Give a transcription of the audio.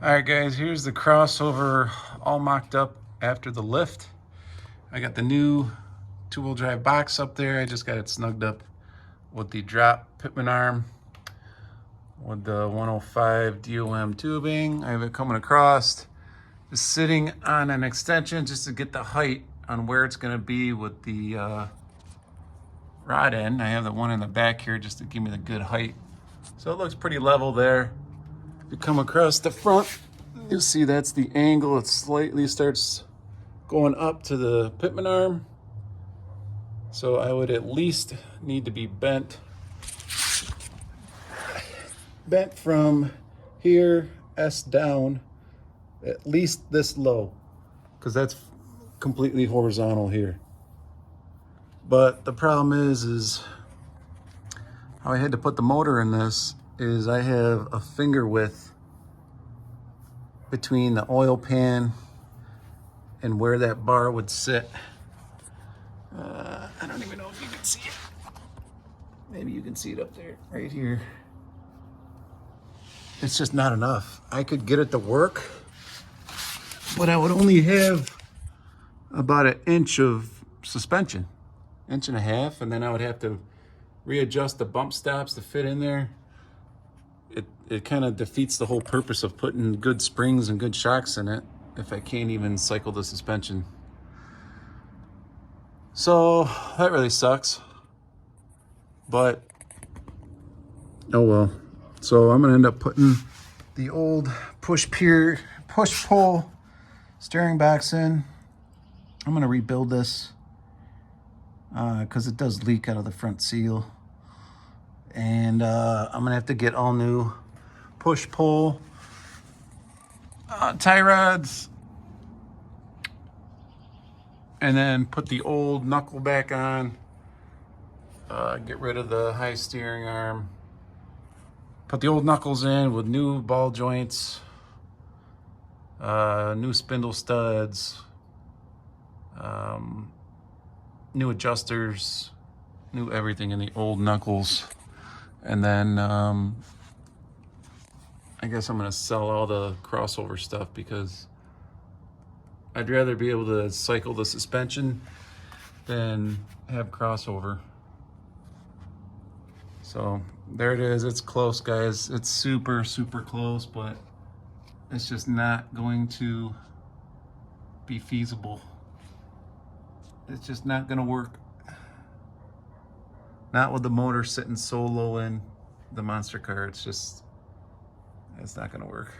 All right, guys, here's the crossover all mocked up after the lift. I got the new two-wheel drive box up there. I just got it snugged up with the drop pitman arm with the 105 DOM tubing. I have it coming across, just sitting on an extension just to get the height on where it's going to be with the rod end. I have the one in the back here just to give me the good height. So it looks pretty level there. If you come across the front, you'll see that's the angle. It slightly starts going up to the pitman arm. So I would at least need to be bent from here, S down, at least this low, because that's completely horizontal here. But the problem is how I had to put the motor in this is I have a finger width between the oil pan and where that bar would sit. I don't even know if you can see it. Maybe you can see it up there, right here. It's just not enough. I could get it to work, but I would only have about an inch of suspension, inch and a half, and then I would have to readjust the bump stops to fit in there. It kind of defeats the whole purpose of putting good springs and good shocks in it if I can't even cycle the suspension. So that really sucks, but oh well. So I'm gonna end up putting the old push-pull steering box in. I'm gonna rebuild this because it does leak out of the front seal. And I'm gonna have to get all new push-pull tie rods, and then put the old knuckle back on, get rid of the high steering arm, put the old knuckles in with new ball joints, new spindle studs, new adjusters, new everything in the old knuckles. And then I guess I'm gonna sell all the crossover stuff because I'd rather be able to cycle the suspension than have crossover. So there it is. It's close, guys. It's super, super close, but it's just not going to be feasible. It's just not gonna work. Not with the motor sitting so low in the monster car. It's not gonna work.